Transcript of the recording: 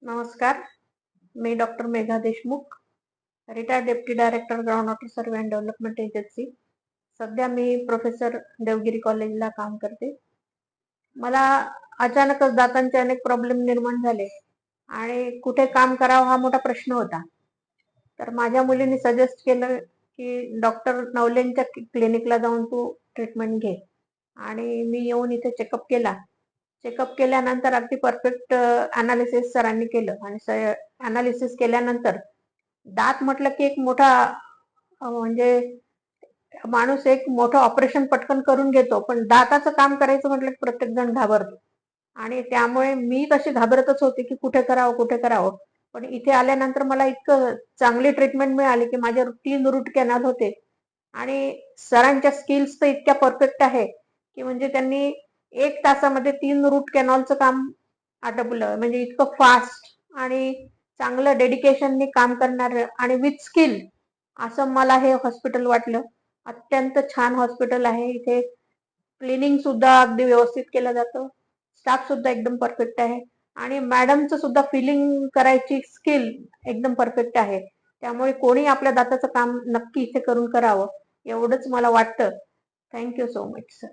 नमस्कार. मी doctor Megha Deshmukh, retired deputy director ground water survey and development agency. सध्या मी प्रोफेसर देवगिरी कॉलेजला काम करते. मला अचानकच दातांचे अनेक प्रॉब्लेम निर्माण झाले आणि कुठे काम करावं हा मोठा प्रश्न होता. तर माझ्या मुलीने सजेस्ट केलं की डॉक्टर नवलेंच्या क्लिनिकला जाऊन तू ट्रीटमेंट घे. आणि मी येऊन इथे चेकअप केला. चेकअप केल्यानंतर अगदी परफेक्ट अनालिसिस सरांनी केलं आणि अनालिसिस केल्यानंतर दात म्हटलं की एक मोठा म्हणजे माणूस एक मोठं ऑपरेशन पटकन करून घेतो, पण दाताचं काम करायचं म्हटलं की प्रत्येक जण घाबरतो. आणि त्यामुळे मी तशी घाबरतच होते की कुठे करावं कुठे करावं. पण इथे आल्यानंतर मला इतकं चांगली ट्रीटमेंट मिळाली की माझे 3 रूट कॅनल होते आणि सरांच्या स्किल्स तर इतक्या परफेक्ट आहे की म्हणजे त्यांनी 1 तासामध्ये 3 रूट कॅनॉलचं काम आटपलं. म्हणजे इतकं फास्ट आणि चांगलं डेडिकेशननी काम करणार आणि विथ स्किल असं मला हे हॉस्पिटल वाटलं. अत्यंत छान हॉस्पिटल आहे. इथे क्लिनिंग सुद्धा अगदी व्यवस्थित केलं जातं. स्टाफ सुद्धा एकदम परफेक्ट आहे आणि मॅडमचं सुद्धा फिलिंग करायची स्किल एकदम परफेक्ट आहे. त्यामुळे कोणी आपल्या दाताचं काम नक्की इथे करून करावं एवढंच मला वाटतं. Thank you so much sir.